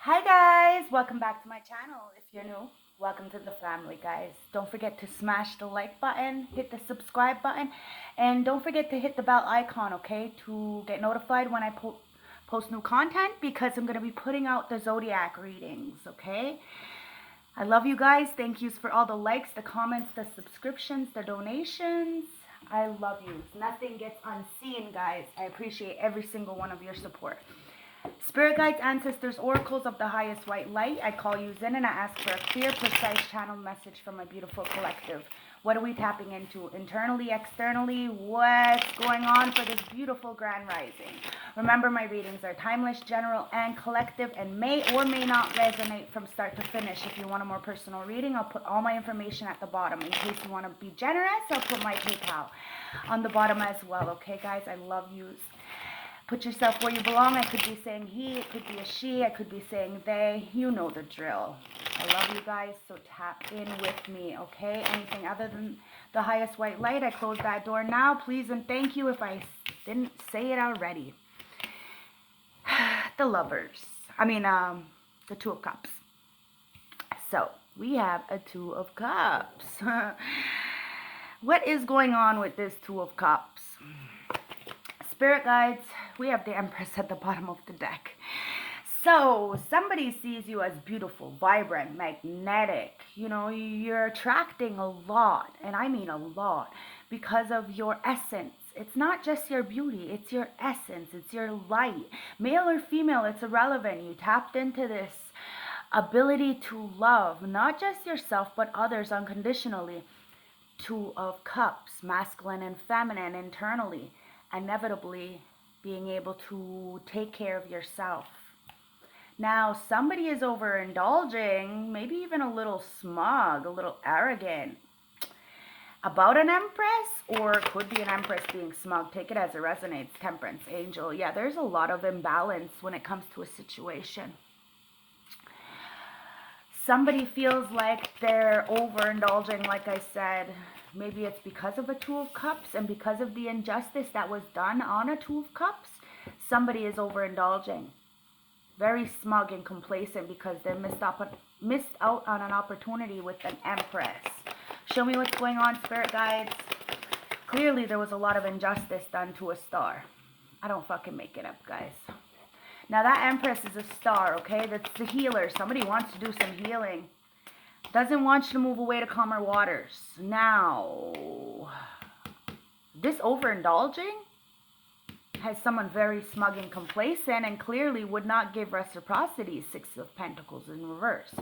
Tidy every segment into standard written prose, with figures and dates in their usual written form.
Hi guys, welcome back to my channel. If you're new, welcome to the family, guys. Don't forget to smash the like button, hit the subscribe button, and don't forget to hit the bell icon, okay, to get notified when I post new content, because I'm going to be putting out the zodiac readings, okay? I love you guys. Thank yous for all the likes, the comments, the subscriptions, the donations. I love you. Nothing gets unseen, guys. I appreciate every single one of your support. Spirit guides, ancestors, oracles of the highest white light, I call you in and I ask for a clear, precise channel message from my beautiful collective. What are we tapping into? Internally, externally, what's going on for this beautiful grand rising? Remember, my readings are timeless, general, and collective, and may or may not resonate from start to finish. If you want a more personal reading, I'll put all my information at the bottom. In case you want to be generous, I'll put my PayPal on the bottom as well. Okay, guys? I love you. Put yourself where you belong. I could be saying he, it could be a she, I could be saying they. You know the drill. I love you guys, so tap in with me, okay? Anything other than the highest white light, I close that door now. Please and thank you if I didn't say it already. The lovers. The Two of Cups. So, we have a Two of Cups. What is going on with this Two of Cups? Spirit guides, we have the Empress at the bottom of the deck. So somebody sees you as beautiful, vibrant, magnetic. You know, you're attracting a lot, and I mean a lot, because of your essence. It's not just your beauty, it's your essence, it's your light. Male or female, it's irrelevant. You tapped into this ability to love, not just yourself, but others unconditionally. Two of Cups, masculine and feminine internally. Inevitably being able to take care of yourself. Now, somebody is overindulging, maybe even a little smug, a little arrogant about an Empress, or it could be an Empress being smug. Take it as it resonates. Temperance, Angel. Yeah, there's a lot of imbalance when it comes to a situation. Somebody feels like they're overindulging, like I said. Maybe it's because of a Two of Cups and because of the injustice that was done on a Two of Cups. Somebody is overindulging. Very smug and complacent because they missed out on an opportunity with an Empress. Show me what's going on, Spirit guides. Clearly there was a lot of injustice done to a star. I don't fucking make it up, guys. Now that Empress is a star, okay? That's the healer. Somebody wants to do some healing. Doesn't want you to move away to calmer waters. Now, this overindulging has someone very smug and complacent and clearly would not give reciprocity. Six of Pentacles in reverse.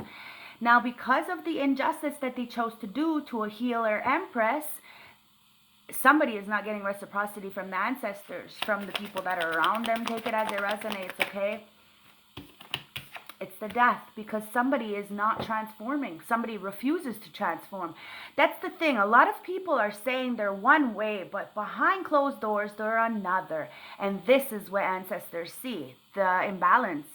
Now, because of the injustice that they chose to do to a healer Empress, somebody is not getting reciprocity from the ancestors, from the people that are around them. Take it as it resonates, okay? It's the Death, because somebody is not transforming. Somebody refuses to transform. That's the thing. A lot of people are saying they're one way, but behind closed doors, they're another. And this is what ancestors see, the imbalance.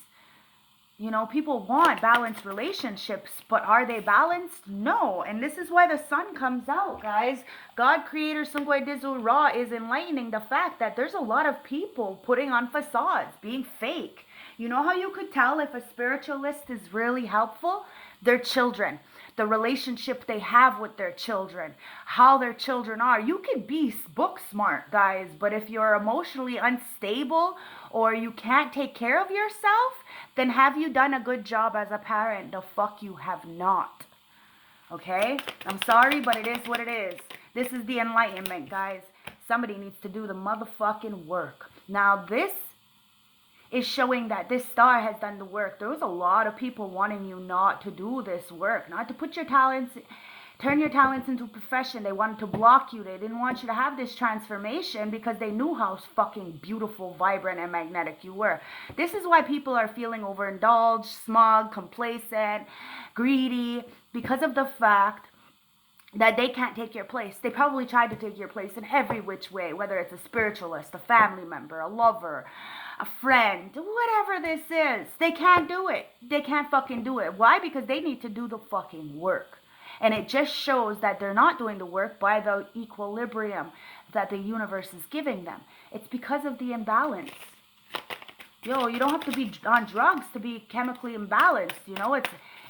You know, people want balanced relationships, but are they balanced? No. And this is why the sun comes out, guys. God, Creator, Sungwai Dizu Ra is enlightening the fact that there's a lot of people putting on facades, being fake. You know how you could tell if a spiritualist is really helpful? Their children, the relationship they have with their children, how their children are. You could be book smart, guys, but if you're emotionally unstable or you can't take care of yourself, then have you done a good job as a parent? The fuck you have not. Okay? I'm sorry, but it is what it is. This is the enlightenment, guys. Somebody needs to do the motherfucking work. Now, this is showing that this star has done the work. There was a lot of people wanting you not to do this work, not to put your talents, turn your talents into a profession. They wanted to block you. They didn't want you to have this transformation because they knew how fucking beautiful, vibrant, and magnetic you were. This is why people are feeling overindulged, smug, complacent, greedy, because of the fact that they can't take your place. They probably tried to take your place in every which way, whether it's a spiritualist, a family member, a lover, a friend, whatever this is. They can't do it. They can't fucking do it. Why? Because they need to do the fucking work. And it just shows that they're not doing the work by the equilibrium that the universe is giving them. It's because of the imbalance. Yo, you don't have to be on drugs to be chemically imbalanced. You know,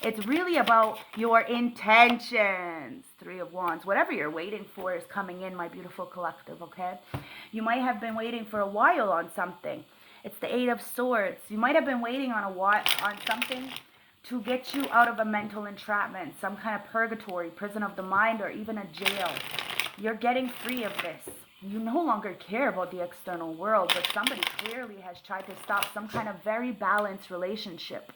it's really about your intentions. Three of Wands. Whatever you're waiting for is coming in, my beautiful collective, okay? You might have been waiting for a while on something. It's the Eight of Swords. You might have been waiting on something to get you out of a mental entrapment, some kind of purgatory, prison of the mind, or even a jail. You're getting free of this. You no longer care about the external world, but somebody clearly has tried to stop some kind of very balanced relationship.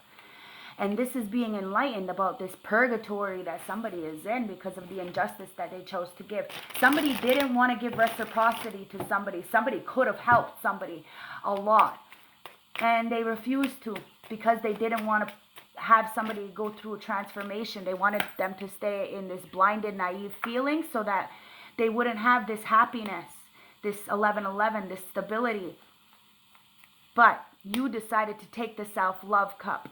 And this is being enlightened about this purgatory that somebody is in because of the injustice that they chose to give. Somebody didn't want to give reciprocity to somebody. Somebody could have helped somebody a lot. And they refused to because they didn't want to have somebody go through a transformation. They wanted them to stay in this blinded, naive feeling so that they wouldn't have this happiness, this 1111, this stability. But you decided to take the self-love cup,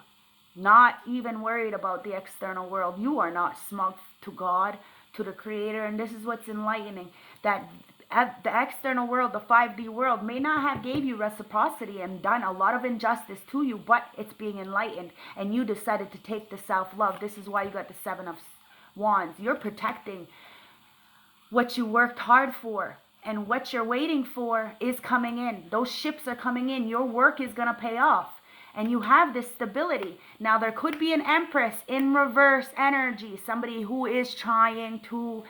not even worried about the external world. You are not smug to God, to the Creator, and this is what's enlightening, that the external world, the 5D world, may not have gave you reciprocity and done a lot of injustice to you, but it's being enlightened, and you decided to take the self-love. This is why you got the Seven of Wands. You're protecting what you worked hard for, and what you're waiting for is coming in. Those ships are coming in. Your work is going to pay off, and you have this stability. Now, there could be an Empress in reverse energy, somebody who is trying to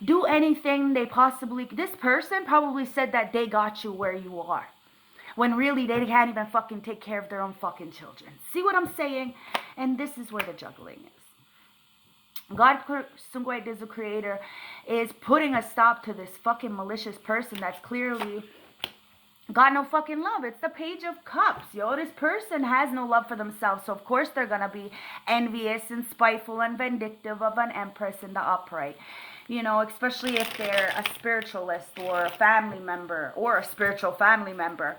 do anything they possibly... This person probably said that they got you where you are, when really they can't even fucking take care of their own fucking children. See what I'm saying? And this is where the juggling is. God, the Creator, is putting a stop to this fucking malicious person that's clearly got no fucking love. It's the Page of Cups, yo. This person has no love for themselves, so of course they're gonna be envious and spiteful and vindictive of an Empress in the upright. You know, especially if they're a spiritualist or a family member or a spiritual family member.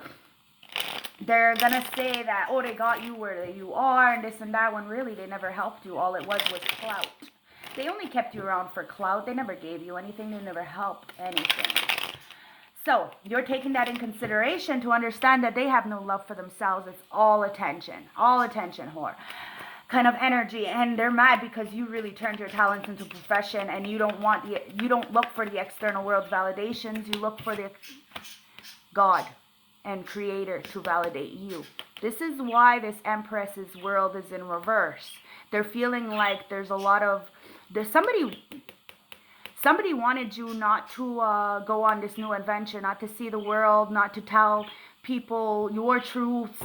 They're gonna say that, oh, they got you where you are and this and that, when really they never helped you. All it was clout. They only kept you around for clout. They never gave you anything. They never helped anything. So you're taking that in consideration to understand that they have no love for themselves. It's all attention whore kind of energy, and they're mad because you really turned your talents into profession, and you don't look for the external world validations. You look for the God and Creator to validate you. This is why this Empress's world is in reverse. They're feeling like there's a lot of... Somebody wanted you not to go on this new adventure, not to see the world, not to tell people your truths,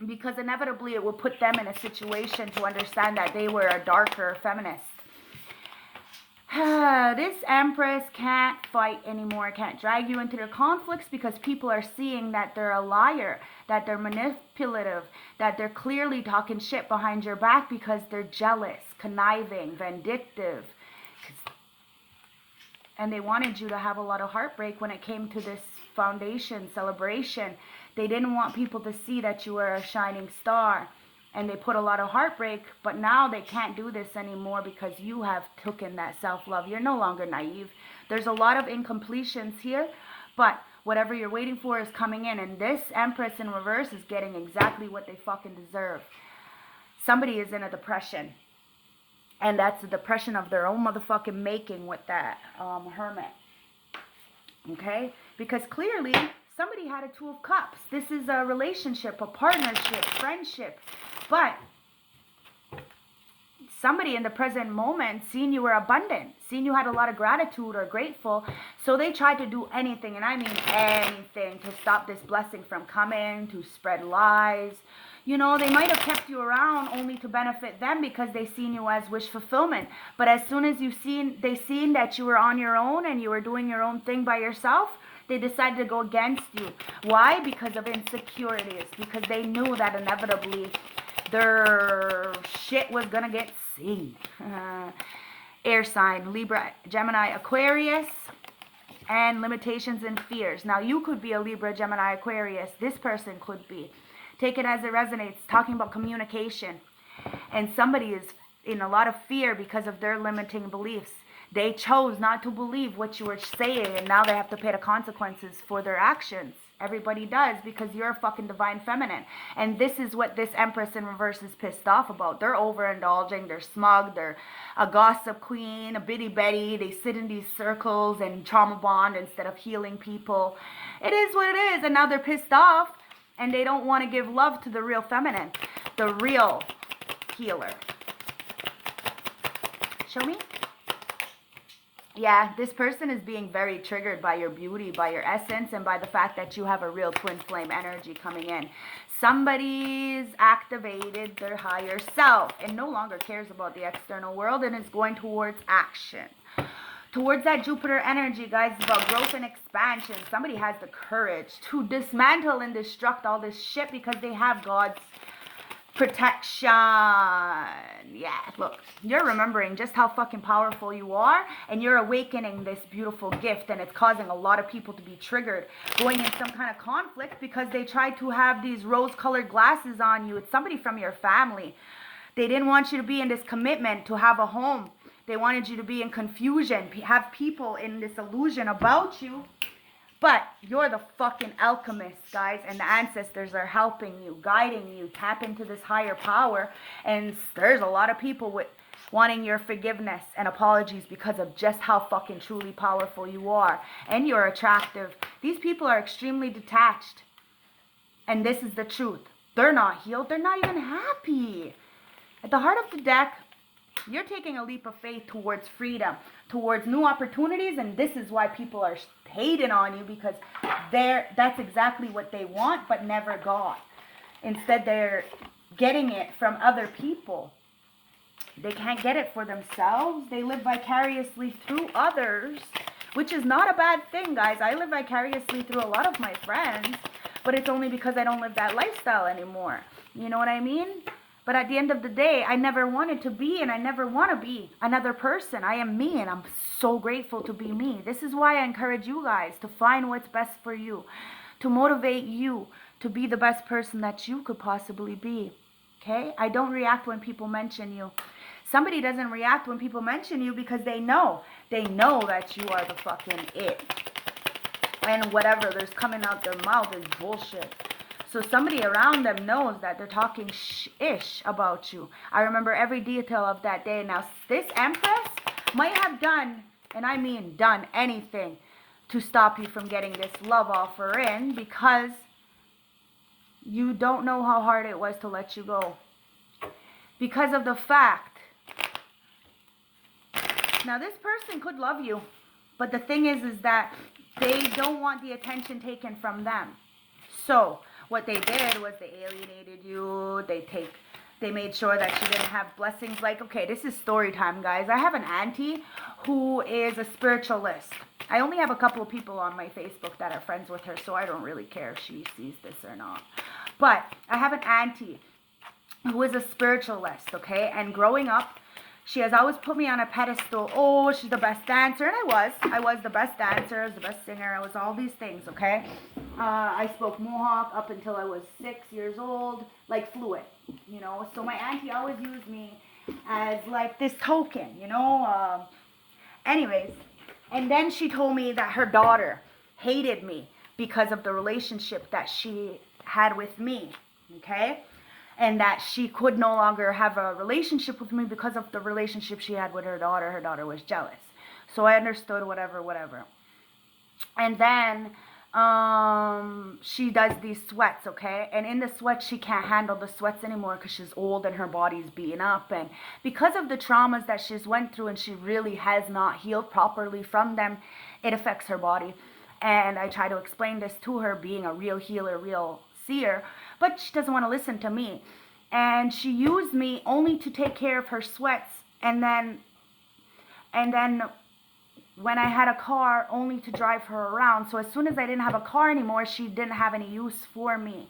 because inevitably it will put them in a situation to understand that they were a darker feminist. This Empress can't fight anymore, can't drag you into their conflicts, because people are seeing that they're a liar, that they're manipulative, that they're clearly talking shit behind your back because they're jealous, conniving, vindictive. And they wanted you to have a lot of heartbreak when it came to this foundation celebration. They didn't want people to see that you were a shining star. And they put a lot of heartbreak, but now they can't do this anymore because you have taken that self-love. You're no longer naive. There's a lot of incompletions here, but whatever you're waiting for is coming in. And this Empress in reverse is getting exactly what they fucking deserve. Somebody is in a depression. And that's the depression of their own motherfucking making with that Hermit. Okay? Because clearly, somebody had a Two of Cups. This is a relationship, a partnership, friendship. But somebody in the present moment seen you were abundant, seen you had a lot of gratitude or grateful. So they tried to do anything, and I mean anything, to stop this blessing from coming, to spread lies. You know, they might have kept you around only to benefit them because they seen you as wish fulfillment. But as soon as they seen that you were on your own and you were doing your own thing by yourself, they decided to go against you. Why? Because of insecurities. Because they knew that inevitably their shit was going to get seen. Air sign, Libra, Gemini, Aquarius, and limitations and fears. Now, you could be a Libra, Gemini, Aquarius. This person could be. Take it as it resonates, talking about communication. And somebody is in a lot of fear because of their limiting beliefs. They chose not to believe what you were saying, and now they have to pay the consequences for their actions. Everybody does, because you're a fucking divine feminine. And this is what this Empress in reverse is pissed off about. They're overindulging, they're smug, they're a gossip queen, a bitty Betty. They sit in these circles and trauma bond instead of healing people. It is what it is, and now they're pissed off, and they don't want to give love to the real feminine, the real healer. Show me. Yeah, this person is being very triggered by your beauty, by your essence, and by the fact that you have a real twin flame energy coming in. Somebody's activated their higher self and no longer cares about the external world and is going towards action. Towards that Jupiter energy, guys, it's about growth and expansion. Somebody has the courage to dismantle and destruct all this shit because they have God's protection. Yeah, look, you're remembering just how fucking powerful you are, and you're awakening this beautiful gift, and it's causing a lot of people to be triggered, going in some kind of conflict because they tried to have these rose-colored glasses on you. It's somebody from your family. They didn't want you to be in this commitment to have a home. They wanted you to be in confusion, have people in this illusion about you. But you're the fucking alchemist, guys, and the ancestors are helping you, guiding you, tap into this higher power. And there's a lot of people with wanting your forgiveness and apologies because of just how fucking truly powerful you are. And you're attractive. These people are extremely detached. And this is the truth. They're not healed. They're not even happy. At the heart of the deck, you're taking a leap of faith towards freedom, towards new opportunities, and this is why people are hating on you, because that's exactly what they want but never got. Instead, they're getting it from other people. They can't get it for themselves. They live vicariously through others, which is not a bad thing, guys. I live vicariously through a lot of my friends, but it's only because I don't live that lifestyle anymore. You know what I mean? But at the end of the day, I never wanted to be, and I never want to be another person. I am me, and I'm so grateful to be me. This is why I encourage you guys to find what's best for you, to motivate you to be the best person that you could possibly be. Okay? I don't react when people mention you. Somebody doesn't react when people mention you because they know. They know that you are the fucking it. And whatever there's coming out their mouth is bullshit. So somebody around them knows that they're talking ish about you. I remember every detail of that day. Now, this Empress might have done, and I mean done, anything to stop you from getting this love offer in, because you don't know how hard it was to let you go. Because of the fact. Now, this person could love you, but the thing is that they don't want the attention taken from them. So what they did was they alienated you. They made sure that you didn't have blessings. Like, okay, this is story time, guys. I have an auntie who is a spiritualist. I only have a couple of people on my Facebook that are friends with her, so I don't really care if she sees this or not. But I have an auntie who is a spiritualist, okay? And growing up, she has always put me on a pedestal. Oh, she's the best dancer. And I was the best dancer. I was the best singer. I was all these things, okay? I spoke Mohawk up until I was 6 years old, like fluent, you know? So my auntie always used me as like this token, you know? Anyways, and then she told me that her daughter hated me because of the relationship that she had with me, okay? And that she could no longer have a relationship with me because of the relationship she had with her daughter. Her daughter was jealous. So I understood whatever. And then she does these sweats, okay? And in the sweats, she can't handle the sweats anymore because she's old and her body's beaten up. And because of the traumas that she's went through and she really has not healed properly from them, it affects her body. And I try to explain this to her, being a real healer, real seer, but she doesn't want to listen to me. And she used me only to take care of her sweats, and then when I had a car, only to drive her around. So as soon as I didn't have a car anymore, she didn't have any use for me.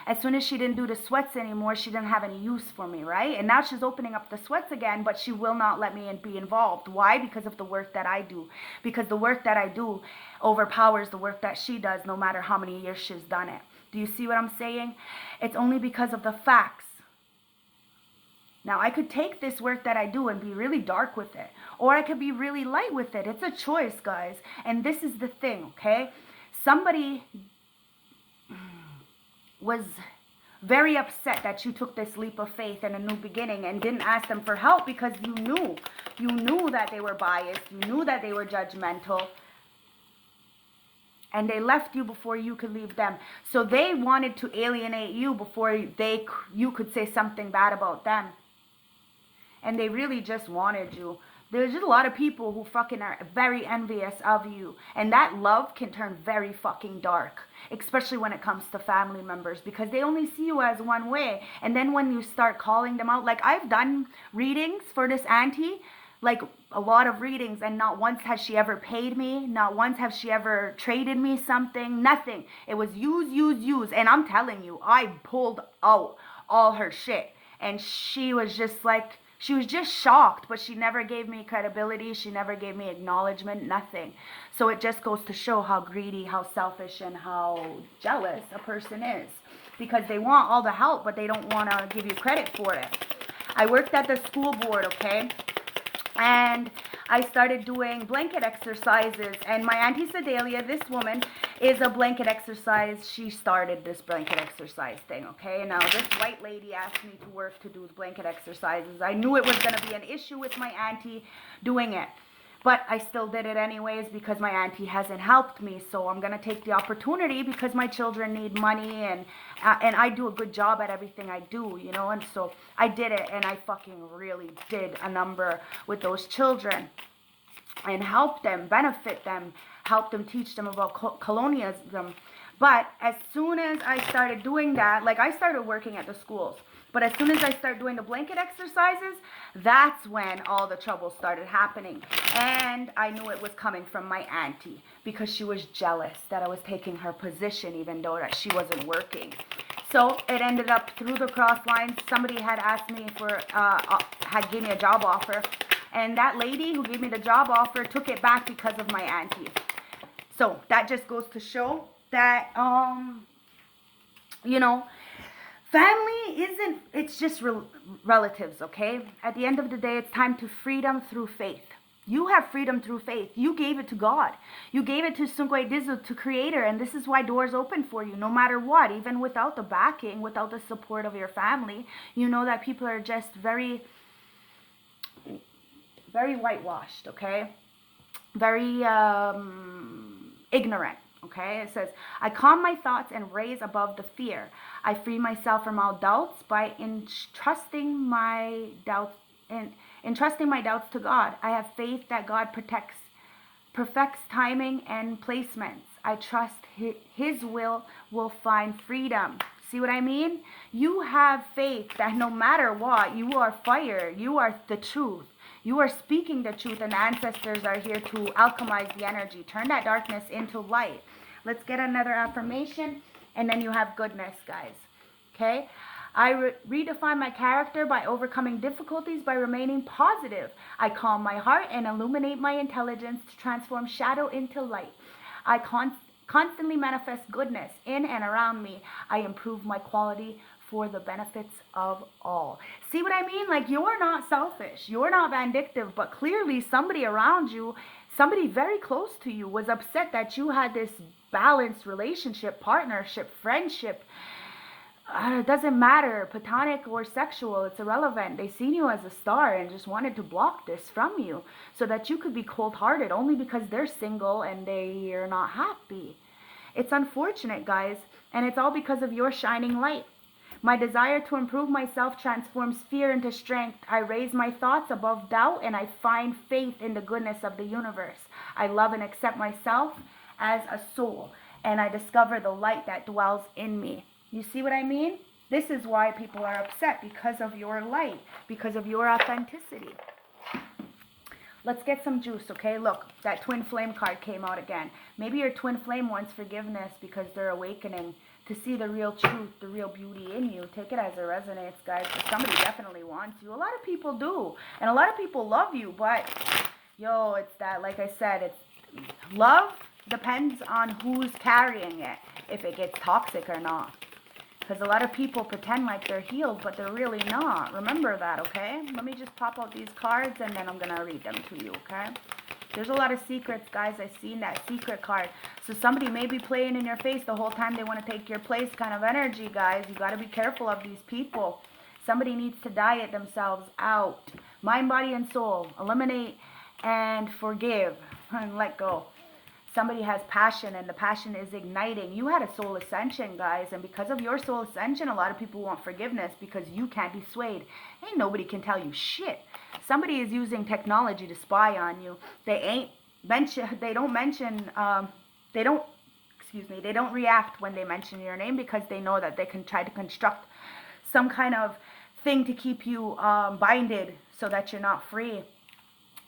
As soon as she didn't do the sweats anymore, she didn't have any use for me, right? And now she's opening up the sweats again, but she will not let me be involved. Why? Because of the work that I do. Because the work that I do overpowers the work that she does, no matter how many years she's done it. Do you see what I'm saying? It's only because of the facts. Now, I could take this work that I do and be really dark with it, or I could be really light with it. It's a choice, guys. And this is the thing, okay? Somebody was very upset that you took this leap of faith and a new beginning and didn't ask them for help because you knew that they were biased, you knew that they were judgmental, and they left you before you could leave them. So they wanted to alienate you before you could say something bad about them. And they really just wanted you. There's just a lot of people who fucking are very envious of you. And that love can turn very fucking dark. Especially when it comes to family members. Because they only see you as one way. And then when you start calling them out. Like, I've done readings for this auntie. Like, a lot of readings. And not once has she ever paid me. Not once has she ever traded me something. Nothing. It was use. And I'm telling you, I pulled out all her shit. And she was just like... She was just shocked, but she never gave me credibility. She never gave me acknowledgement, nothing. So it just goes to show how greedy, how selfish, and how jealous a person is. Because they want all the help, but they don't want to give you credit for it. I worked at the school board, okay? And I started doing blanket exercises. And my Auntie Sedalia, this woman, is a blanket exercise. She started this blanket exercise thing, okay? Now, this white lady asked me to work to do the blanket exercises. I knew it was going to be an issue with my auntie doing it. But I still did it anyways because my auntie hasn't helped me. So I'm going to take the opportunity because my children need money and I do a good job at everything I do, you know. And so I did it and I fucking really did a number with those children and help them, benefit them, help them, teach them about colonialism. But as soon as I started doing that, like I started working at the schools. But as soon as I started doing the blanket exercises, that's when all the trouble started happening. And I knew it was coming from my auntie because she was jealous that I was taking her position even though that she wasn't working. So it ended up through the cross lines. Somebody had asked me for, had gave me a job offer. And that lady who gave me the job offer took it back because of my auntie. So that just goes to show that, you know, family isn't, it's just relatives, okay? At the end of the day, it's time to freedom through faith. You have freedom through faith. You gave it to God. You gave it to Sungwe Dizu, to Creator, and this is why doors open for you, no matter what. Even without the backing, without the support of your family, you know that people are just very, very whitewashed, okay? Very ignorant. Okay, it says, I calm my thoughts and raise above the fear. I free myself from all doubts by entrusting my doubts to God. I have faith that God perfects timing and placements. I trust His will find freedom. See what I mean? You have faith that no matter what, you are fire. You are the truth. You are speaking the truth, and the ancestors are here to alchemize the energy. Turn that darkness into light. Let's get another affirmation, and then you have goodness, guys. Okay? I redefine my character by overcoming difficulties by remaining positive. I calm my heart and illuminate my intelligence to transform shadow into light. I constantly manifest goodness in and around me. I improve my quality for the benefits of all. See what I mean? Like, you're not selfish. You're not vindictive, but clearly somebody around you, somebody very close to you was upset that you had this balanced relationship, partnership, friendship. It doesn't matter, platonic or sexual, it's irrelevant. They seen you as a star and just wanted to block this from you so that you could be cold-hearted only because they're single and they're not happy. It's unfortunate, guys, and it's all because of your shining light. My desire to improve myself transforms fear into strength. I raise my thoughts above doubt and I find faith in the goodness of the universe. I love and accept myself as a soul and I discover the light that dwells in me. You see what I mean? This is why people are upset, because of your light, because of your authenticity. Let's get some juice, okay? Look, that twin flame card came out again. Maybe your twin flame wants forgiveness because they're awakening to see the real truth, the real beauty in you. Take it as it resonates, guys. But somebody definitely wants you. A lot of people do. And a lot of people love you. But, yo, it's that, like I said, it's love depends on who's carrying it, if it gets toxic or not. Because a lot of people pretend like they're healed, but they're really not. Remember that, okay? Let me just pop out these cards, and then I'm going to read them to you, okay? There's a lot of secrets, guys. I've seen that secret card. So somebody may be playing in your face the whole time they want to take your place kind of energy, guys. You got to be careful of these people. Somebody needs to diet themselves out. Mind, body, and soul. Eliminate and forgive and let go. Somebody has passion, and the passion is igniting. You had a soul ascension, guys, and because of your soul ascension, a lot of people want forgiveness because you can't be swayed. Ain't nobody can tell you shit. Somebody is using technology to spy on you. They don't react when they mention your name because they know that they can try to construct some kind of thing to keep you binded so that you're not free.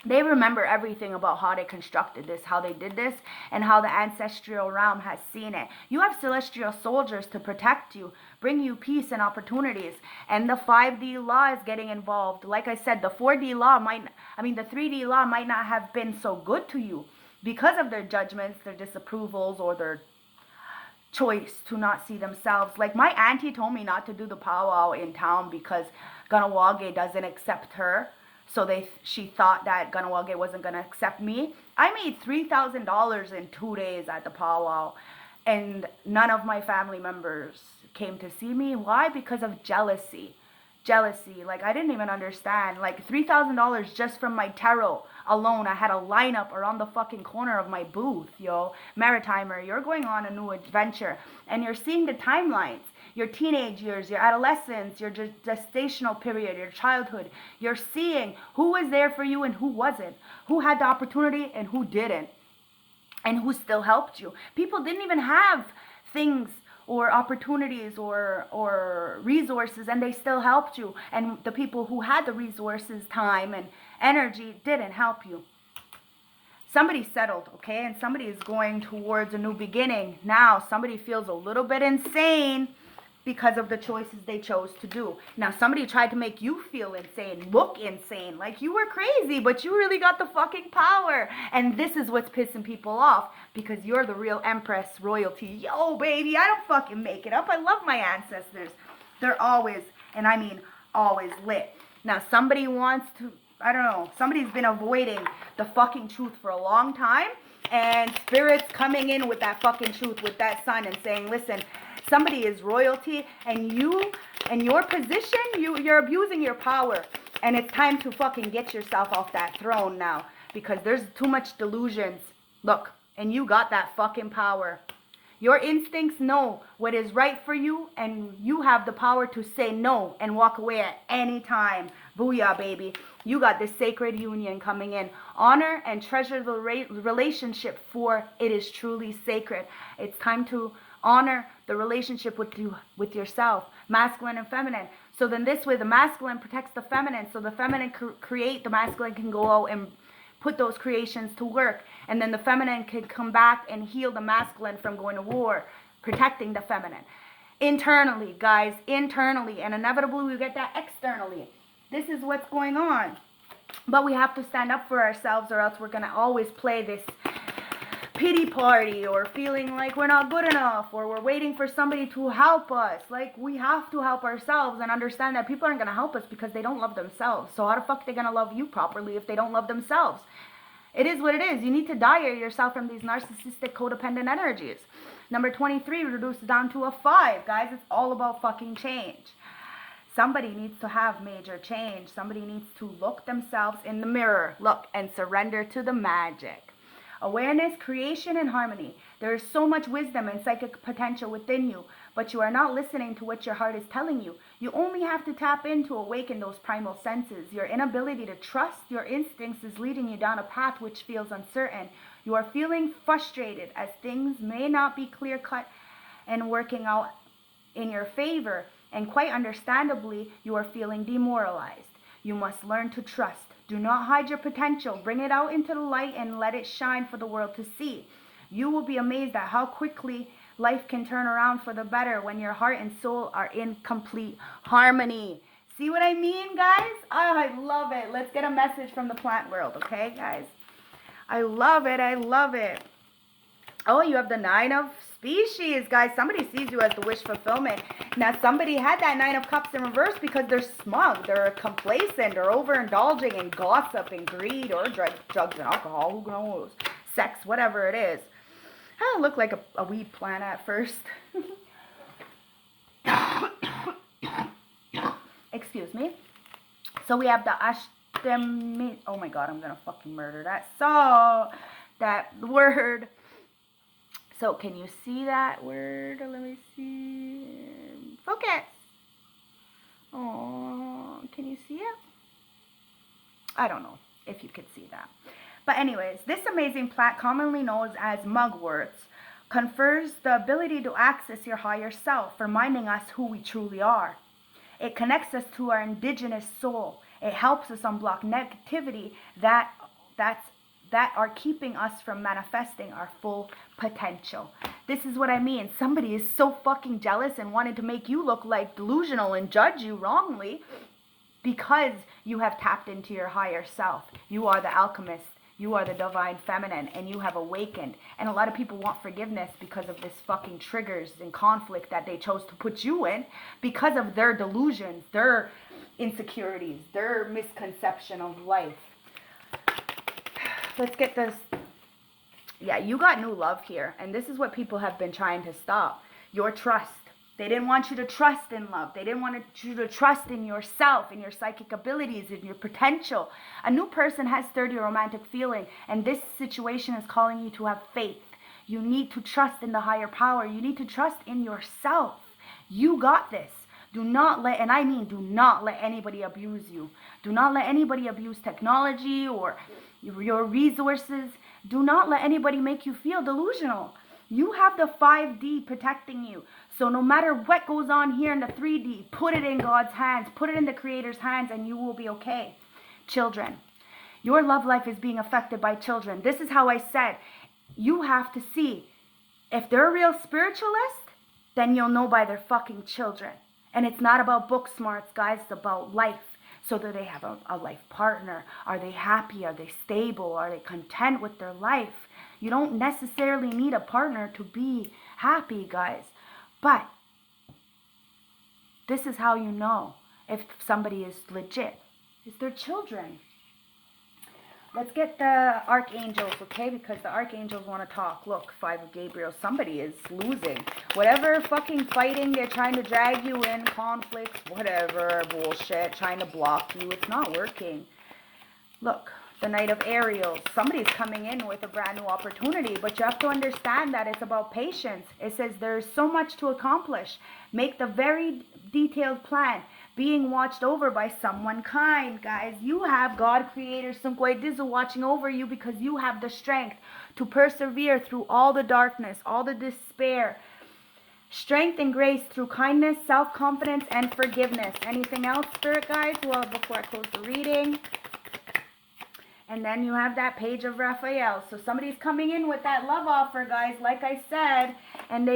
They remember everything about how they constructed this, how they did this, and how the ancestral realm has seen it. You have celestial soldiers to protect you, bring you peace and opportunities. And the 5D law is getting involved. Like I said, the 3D law might not have been so good to you because of their judgments, their disapprovals, or their choice to not see themselves. Like my auntie told me not to do the powwow in town because Ganawage doesn't accept her. So she thought that Ganawage wasn't going to accept me. I made $3,000 in 2 days at the powwow. And none of my family members came to see me. Why? Because of jealousy. Jealousy. Like, I didn't even understand. Like, $3,000 just from my tarot alone. I had a lineup around the fucking corner of my booth, yo. Maritimer, you're going on a new adventure. And you're seeing the timelines. Your teenage years, your adolescence, your gestational period, your childhood. You're seeing who was there for you and who wasn't. Who had the opportunity and who didn't. And who still helped you. People didn't even have things or opportunities or resources, and they still helped you. And the people who had the resources, time, and energy didn't help you. Somebody settled, okay? And somebody is going towards a new beginning. Now, somebody feels a little bit insane because of the choices they chose to do. Now, somebody tried to make you feel insane, look insane, like you were crazy, but you really got the fucking power. And this is what's pissing people off, because you're the real Empress royalty. Yo, baby, I don't fucking make it up. I love my ancestors. They're always, and I mean always, lit. Now, somebody wants to, I don't know, somebody's been avoiding the fucking truth for a long time, and Spirit's coming in with that fucking truth, with that sun, and saying, listen, somebody is royalty, and you, in your position, you're abusing your power. And it's time to fucking get yourself off that throne now. Because there's too much delusions. Look, and you got that fucking power. Your instincts know what is right for you, and you have the power to say no and walk away at any time. Booyah, baby. You got this sacred union coming in. Honor and treasure the relationship, for it is truly sacred. It's time to honor the relationship with yourself, masculine and feminine. So then this way, the masculine protects the feminine. So the feminine create, the masculine can go out and put those creations to work. And then the feminine can come back and heal the masculine from going to war, protecting the feminine. Internally, guys, internally. And inevitably, we get that externally. This is what's going on. But we have to stand up for ourselves, or else we're going to always play this pity party, or feeling like we're not good enough, or we're waiting for somebody to help us. Like, we have to help ourselves and understand that people aren't going to help us because they don't love themselves. So how the fuck are they going to love you properly if they don't love themselves? It is what it is. You need to diet yourself from these narcissistic codependent energies. Number 23 reduces down to a 5. Guys, it's all about fucking change. Somebody needs to have major change. Somebody needs to look themselves in the mirror, look, and surrender to the magic. Awareness, creation, and harmony. There is so much wisdom and psychic potential within you, but you are not listening to what your heart is telling you. You only have to tap in to awaken those primal senses. Your inability to trust your instincts is leading you down a path which feels uncertain. You are feeling frustrated as things may not be clear-cut and working out in your favor, and quite understandably, you are feeling demoralized. You must learn to trust. Do not hide your potential. Bring it out into the light and let it shine for the world to see. You will be amazed at how quickly life can turn around for the better when your heart and soul are in complete harmony. See what I mean, guys? Oh, I love it. Let's get a message from the plant world, okay, guys? I love it. I love it. Oh, you have the 9 of species, guys. Somebody sees you as the wish fulfillment. Now, somebody had that Nine of Cups in reverse because they're smug, they're complacent, or overindulging in gossip and greed, or drugs and alcohol, who knows, sex, whatever it is. I look like a weed plant at first. Excuse me. So we have the Ashtami. Oh my god, I'm gonna fucking murder that. So that word. So can you see that word? Let me see. Focus. Oh, can you see it? I don't know if you could see that. But anyways, this amazing plant, commonly known as mugwort, confers the ability to access your higher self, reminding us who we truly are. It connects us to our indigenous soul. It helps us unblock negativity that are keeping us from manifesting our full potential. This is what I mean. Somebody is so fucking jealous and wanted to make you look like delusional and judge you wrongly because you have tapped into your higher self. You are the alchemist. You are the divine feminine, and you have awakened. And a lot of people want forgiveness because of this fucking triggers and conflict that they chose to put you in because of their delusions, their insecurities, their misconception of life. Let's get this. Yeah, you got new love here. And this is what people have been trying to stop. Your trust. They didn't want you to trust in love. They didn't want you to trust in yourself, in your psychic abilities, in your potential. A new person has stirred your romantic feeling. And this situation is calling you to have faith. You need to trust in the higher power. You need to trust in yourself. You got this. Do not let, and I mean do not let anybody abuse you. Do not let anybody abuse technology or your resources. Do not let anybody make you feel delusional. You have the 5D protecting you. So no matter what goes on here in the 3D, put it in God's hands, put it in the Creator's hands, and you will be okay. Children, your love life is being affected by children. This is how I said, you have to see, if they're a real spiritualist, then you'll know by their fucking children. And it's not about book smarts, guys, it's about life. So do they have a life partner? Are they happy? Are they stable? Are they content with their life? You don't necessarily need a partner to be happy, guys. But this is how you know if somebody is legit. It's their children. Let's get the archangels, okay? Because the archangels want to talk. Look, 5 of Gabriel. Somebody is losing. Whatever fucking fighting they're trying to drag you in, conflicts, whatever, bullshit, trying to block you. It's not working. Look, the Knight of Ariels. Somebody's coming in with a brand new opportunity, but you have to understand that it's about patience. It says there's so much to accomplish. Make the very detailed plan. Being watched over by someone kind, guys. You have God, Creator, Sunkway Dizzle watching over you because you have the strength to persevere through all the darkness, all the despair. Strength and grace through kindness, self-confidence, and forgiveness. Anything else, Spirit guys? Well, before I close the reading. And then you have that Page of Raphael. So somebody's coming in with that love offer, guys, like I said. And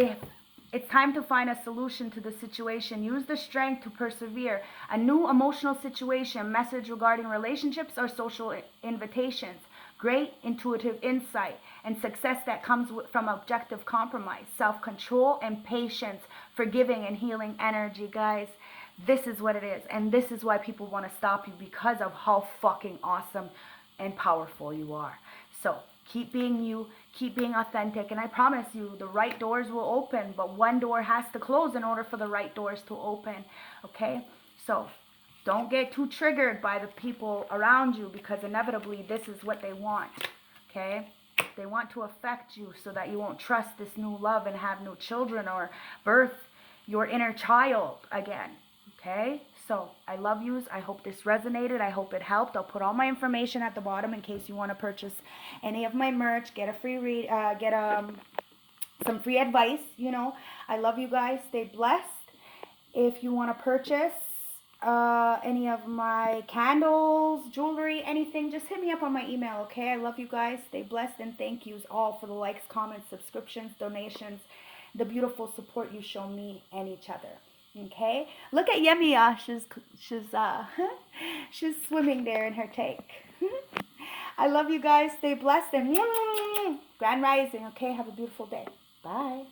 it's time to find a solution to the situation. Use the strength to persevere. A new emotional situation, message regarding relationships or social invitations. Great intuitive insight and success that comes from objective compromise, self-control and patience, forgiving and healing energy, guys. This is what it is. And this is why people want to stop you, because of how fucking awesome and powerful you are. So keep being you, keep being authentic, and I promise you the right doors will open, but one door has to close in order for the right doors to open. Okay? So don't get too triggered by the people around you, because inevitably this is what they want. Okay? They want to affect you so that you won't trust this new love and have new children or birth your inner child again. Okay? So, I love yous. I hope this resonated. I hope it helped. I'll put all my information at the bottom in case you want to purchase any of my merch. Get a free read. Some free advice. You know, I love you guys. Stay blessed. If you want to purchase any of my candles, jewelry, anything, just hit me up on my email. Okay? I love you guys. Stay blessed, and thank yous all for the likes, comments, subscriptions, donations, the beautiful support you show me and each other. Okay, look at Yemiya. She's swimming there in her tank. I love you guys. Stay blessed and grand rising. Okay, have a beautiful day. Bye.